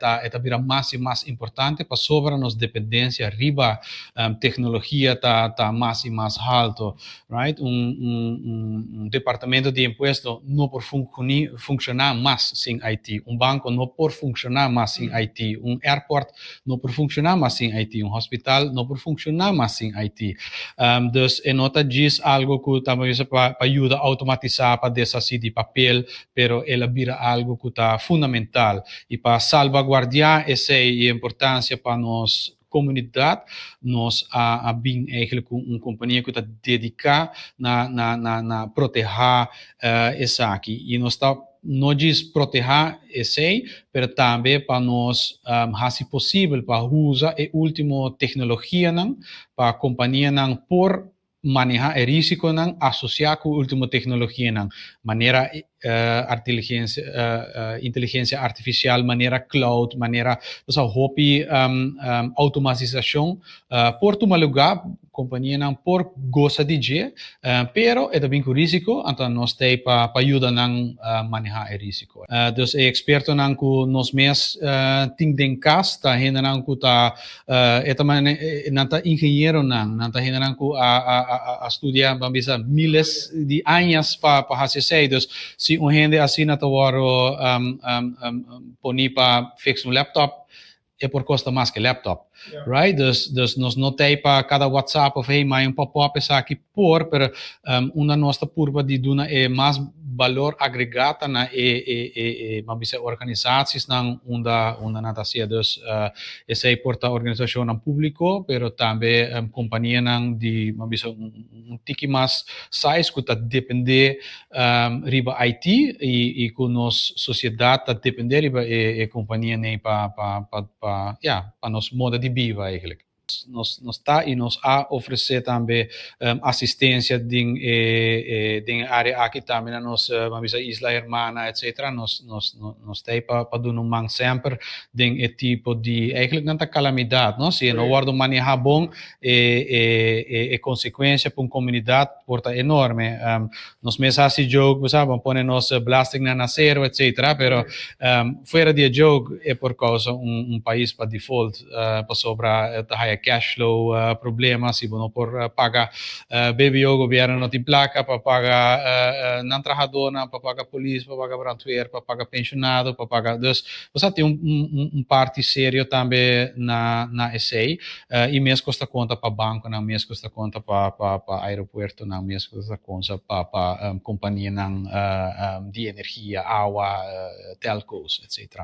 está vira mais e mais importante para sobre nossa dependência riba tecnologia tá mais e mais alto, right? Departamento de imposto não pode funcionar mais sem IT, banco não pode funcionar mais sem IT, airport não pode funcionar mais sem IT, hospital não pode funcionar mais sem IT. Dus nota diz algo que também para ajuda a automatizar, para desfazer de papel, pero ela vira algo que está fundamental e para salvaguardar essa importância para nós comunidade, nós bem eigenlijk companhia que está dedicada na proteger essa aqui. E nós está não diz proteger esse, mas também para nós fazer possível para usar a última tecnologia para a companhia por manejar o risco associado com a última tecnologia maneira inteligência artificial, maneira cloud, maneira hobby automatização por tomar lugar companhia por gosta de dia, pero é também com risco, então nós temos para ajudar a manejar o risco. Dus é experto que nós mesmos tem casa, tá ainda que tá é também não tá engenheiro não tá ainda que a estudar vamos dizer miles de anos para fazer isso. Dus se gente asina tawaro poni para fixar laptop é por custa mais que laptop. Right? Dus nós não temos para cada WhatsApp ou e-mail pop-up aqui pero uma nossa curva de duna é mais valor agregado na organizações na onda natacia. Dus essa é porta organização público, pero também companhia de tiki mais size que está depender riba IT e com nossa sociedade está depender riba companhia nem para nosso modo de viva eigenlijk. Nos está e nos oferecer também assistência em área aqui também na nossa isla hermana, etc. Nos tem para dar sempre de tipo de eigenlijk não calamidade, não? Se não guarda manejar bom consequência para uma comunidade porta enorme. Nos mesmos assim jogo, sabe, põe nossa belasting na zero, etc. Pero fora de jogo é por causa país para default para sobrar cash flow problemas, se não por pagar baby o governo não tem placa para pagar não trabalhadora, para pagar polícia, para pagar brandweer, para pagar pensionado, para pagar dus você tem parte sério também na ESEI e mesmo custa conta para banco, não mesmo custa conta para aeroporto, não mesmo custa conta para companhia de energia, água, telcos, etc.